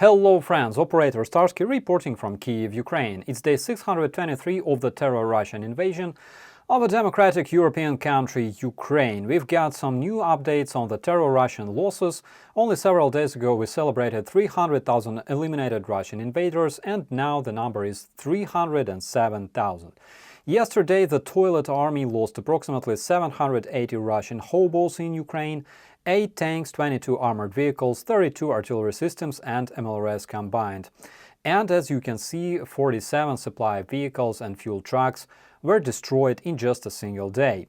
Hello friends, operator Starsky reporting from Kyiv, Ukraine. It's day 623 of the terror Russian invasion of a democratic European country, Ukraine. We've got some new updates on the terror Russian losses. Only several days ago we celebrated 300,000 eliminated Russian invaders, and now the number is 307,000. Yesterday, the Toilet Army lost approximately 780 Russian hobos in Ukraine, 8 tanks, 22 armored vehicles, 32 artillery systems and MLRS combined. And as you can see, 47 supply vehicles and fuel trucks were destroyed in just a single day.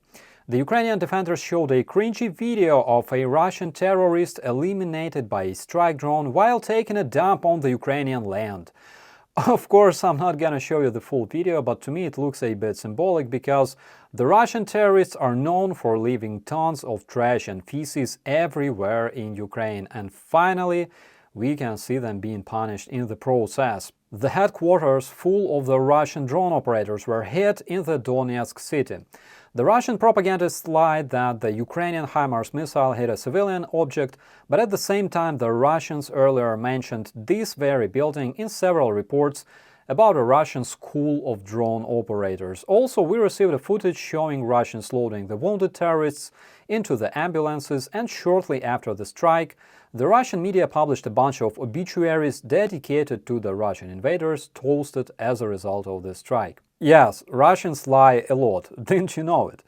The Ukrainian defenders showed a cringy video of a Russian terrorist eliminated by a strike drone while taking a dump on the Ukrainian land. Of course, I'm not gonna show you the full video, but to me it looks a bit symbolic because the Russian terrorists are known for leaving tons of trash and feces everywhere in Ukraine, and finally we can see them being punished in the process. The headquarters full of the Russian drone operators were hit in the Donetsk city. The Russian propagandists lied that the Ukrainian HIMARS missile hit a civilian object, but at the same time the Russians earlier mentioned this very building in several reports about a Russian school of drone operators. Also, we received a footage showing Russians loading the wounded terrorists into the ambulances, and shortly after the strike, the Russian media published a bunch of obituaries dedicated to the Russian invaders toasted as a result of the strike. Yes, Russians lie a lot, didn't you know it?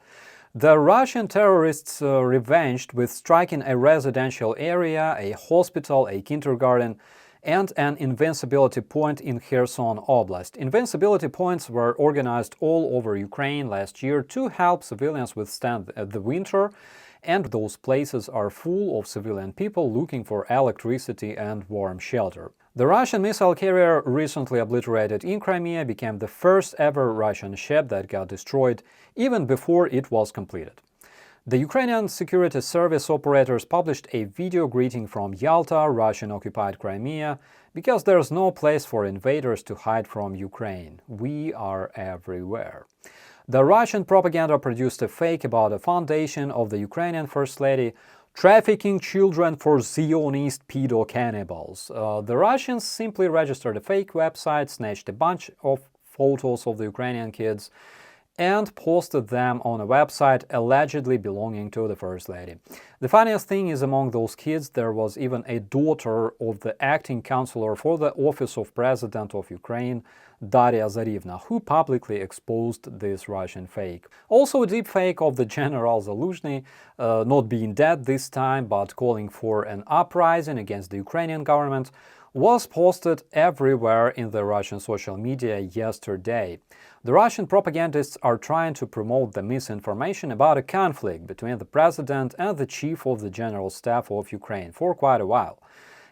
The Russian terrorists revenged with striking a residential area, a hospital, a kindergarten, and an invincibility point in Kherson Oblast. Invincibility points were organized all over Ukraine last year to help civilians withstand the winter, and those places are full of civilian people looking for electricity and warm shelter. The Russian missile carrier recently obliterated in Crimea became the first ever Russian ship that got destroyed even before it was completed. The Ukrainian security service operators published a video greeting from Yalta, Russian-occupied Crimea, because there's no place for invaders to hide from Ukraine. We are everywhere. The Russian propaganda produced a fake about a foundation of the Ukrainian First Lady trafficking children for Zionist pedo-cannibals. The Russians simply registered a fake website, snatched a bunch of photos of the Ukrainian kids, and posted them on a website allegedly belonging to the First Lady. The funniest thing is, among those kids there was even a daughter of the acting counselor for the office of President of Ukraine, Daria Zarivna, who publicly exposed this Russian fake. Also, a deep fake of the General Zaluzhny, not being dead this time, but calling for an uprising against the Ukrainian government, was posted everywhere in the Russian social media yesterday. The Russian propagandists are trying to promote the misinformation about a conflict between the president and the chief of the general staff of Ukraine for quite a while.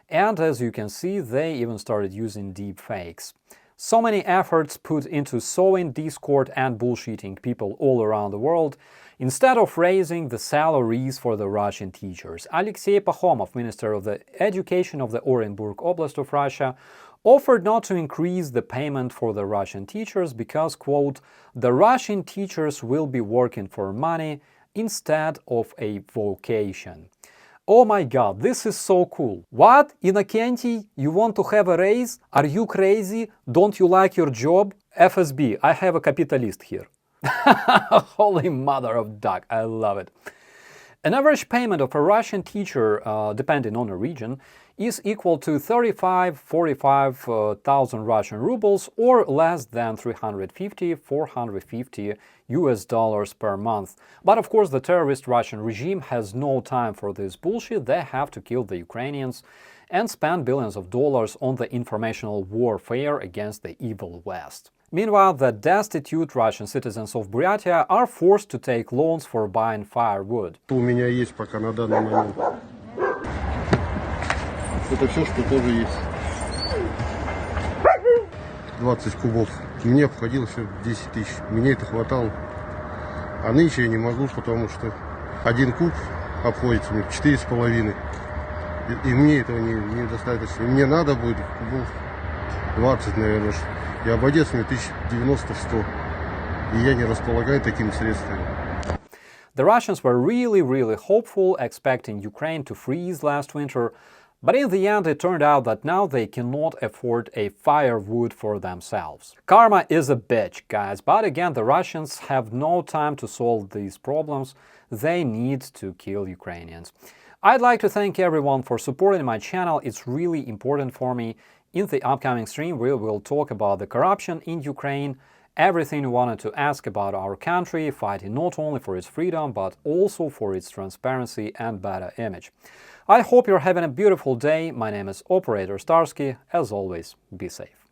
And as you can see, they even started using deep fakes. So many efforts put into sowing discord and bullshitting people all around the world, instead of raising the salaries for the Russian teachers. Alexei Pakhomov, Minister of the Education of the Orenburg Oblast of Russia, offered not to increase the payment for the Russian teachers because, quote, the Russian teachers will be working for money instead of a vocation. Oh my god, this is so cool. What? Innokenty, you want to have a raise? Are you crazy? Don't you like your job? FSB, I have a capitalist here. Holy mother of duck, I love it. An average payment of a Russian teacher, depending on a region, is equal to 45,000 Russian rubles, or less than $350–450 US per month. But of course the terrorist Russian regime has no time for this bullshit. They have to kill the Ukrainians and spend billions of dollars on the informational warfare against the evil West. Meanwhile, the destitute Russian citizens of Buryatia are forced to take loans for buying firewood. У меня есть пока на данный момент. Это все, что тоже есть. 20 кубов. Мне обходилось 10 тысяч. Мне это хватало. А нынче я не могу, потому что один куб обходится мне 4,5. И мне этого недостаточно. И мне надо будет кубов 20, наверное. И обойдется мне 1090–100. И я не располагаю такими средствами. The Russians were really hopeful, expecting Ukraine to freeze last winter, But in the end, it turned out that now they cannot afford a firewood for themselves. Karma is a bitch, guys, but again, the Russians have no time to solve these problems. They need to kill Ukrainians. I'd like to thank everyone for supporting my channel. It's really important for me. In the upcoming stream, we will talk about the corruption in Ukraine, everything you wanted to ask about our country, fighting not only for its freedom, but also for its transparency and better image. I hope you're having a beautiful day. My name is Operator Starsky. As always, be safe.